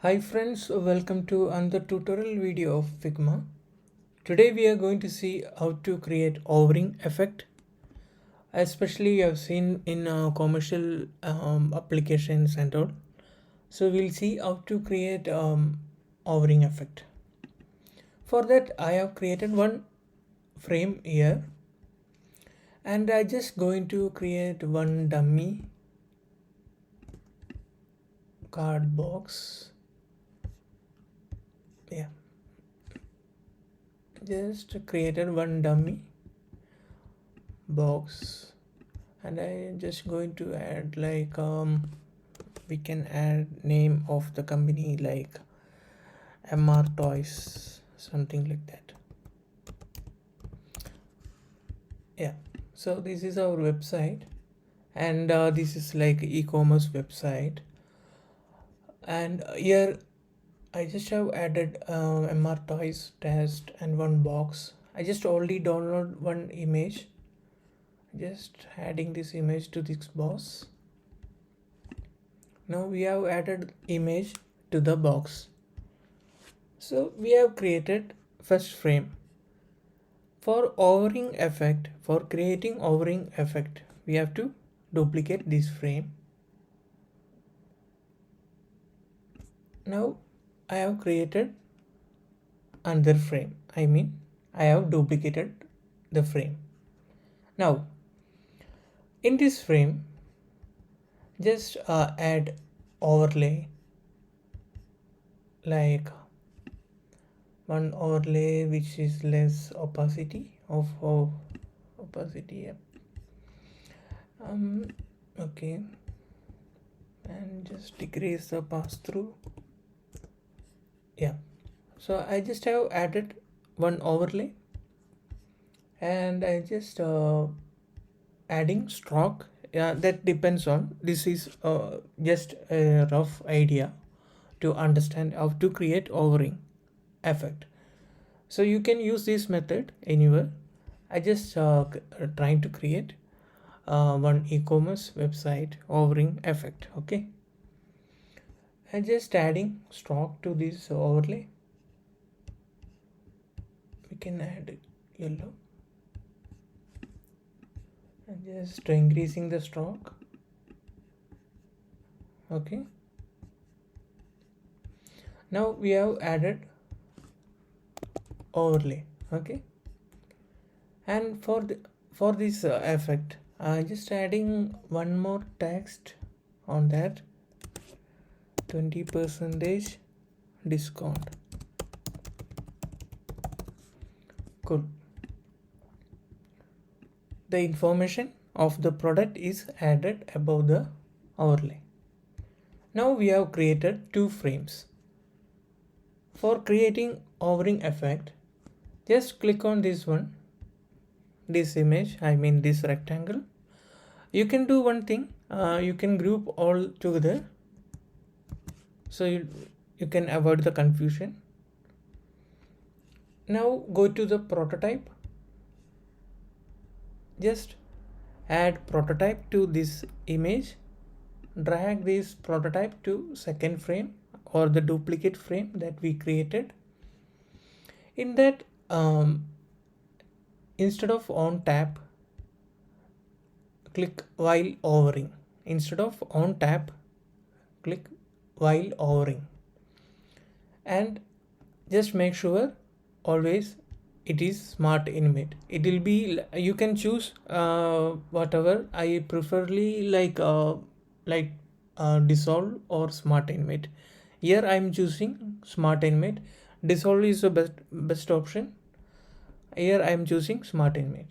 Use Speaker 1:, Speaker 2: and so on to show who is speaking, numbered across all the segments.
Speaker 1: Hi friends, welcome to another tutorial video of Figma. Today we are going to see how to create hovering effect. Especially you have seen in commercial applications and all. So we'll see how to create hovering effect. For that I have created one frame here and I just going to create one dummy card box. Yeah, just created one dummy box and I just going to add like we can add name of the company like MR Toys, something like that. Yeah, so this is our website and this is like e-commerce website, and here I just have added MR Toys test and one box. I just already download one image, just adding this image to this box. Now we have added image to the box. So we have created first frame. For hovering effect, for creating hovering effect, we have to duplicate this frame. Now I have created another frame. I have duplicated the frame. Now in this frame, just add overlay, like one overlay which is less opacity of opacity. Yeah. Okay, and just decrease the pass through. Yeah, so I just have added one overlay and I just adding stroke. Yeah, that depends on, this is just a rough idea to understand how to create hovering effect. So you can use this method anywhere. I just trying to create one e-commerce website hovering effect. Okay, and just adding stroke to this overlay. We can add yellow and just increasing the stroke. Okay, now we have added overlay. Okay, and for this effect just adding one more text on that, 20% discount. Cool. The information of the product is added above the overlay. Now we have created two frames. For creating hovering effect, just click on this one, this image, this rectangle. You can do one thing, you can group all together so you can avoid the confusion. Now go to the prototype, just add prototype to this image, drag this prototype to second frame or the duplicate frame that we created. In that instead of on tap, click while hovering. Instead of on tap, click while hovering, and just make sure always it is smart animate. It will be, you can choose whatever. I preferably like dissolve or smart animate. Here I am choosing smart animate. Dissolve is the best option. Here I am choosing smart animate,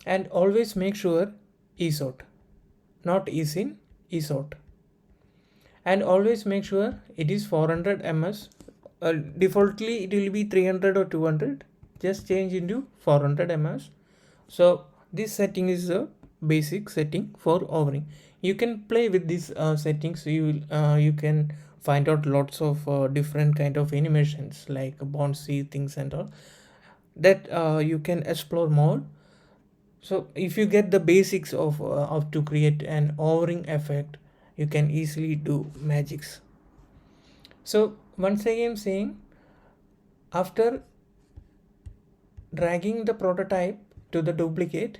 Speaker 1: and always make sure is out, not is in, is out, and always make sure it is 400 ms. Defaultly it will be 300 or 200, just change into 400 ms. So this setting is a basic setting for hovering. You can play with these settings. You can find out lots of different kind of animations like bouncy things and all that you can explore more. So if you get the basics of how to create an hovering effect, you can easily do magics. So once again saying, after dragging the prototype to the duplicate,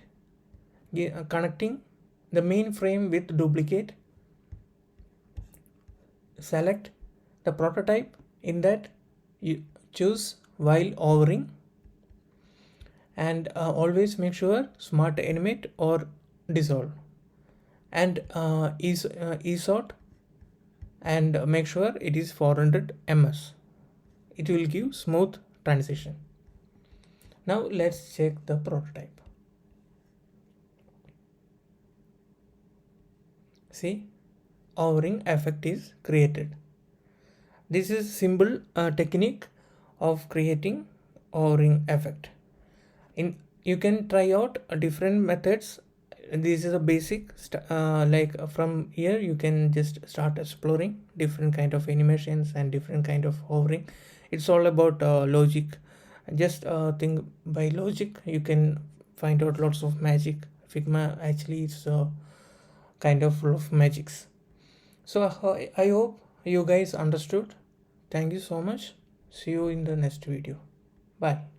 Speaker 1: connecting the main frame with duplicate, select the prototype. In that, you choose while hovering, and always make sure smart animate or dissolve, and esort, and make sure it is 400 ms. It will give smooth transition. Now let's check the prototype. See, hovering effect is created. This is simple technique of creating hovering effect. You can try out different methods. This is a basic like from here you can just start exploring different kind of animations and different kind of hovering. It's all about logic. Just think by logic you can find out lots of magic. Figma actually is kind of full of magics. So I hope you guys understood. Thank you so much. See you in the next video. Bye.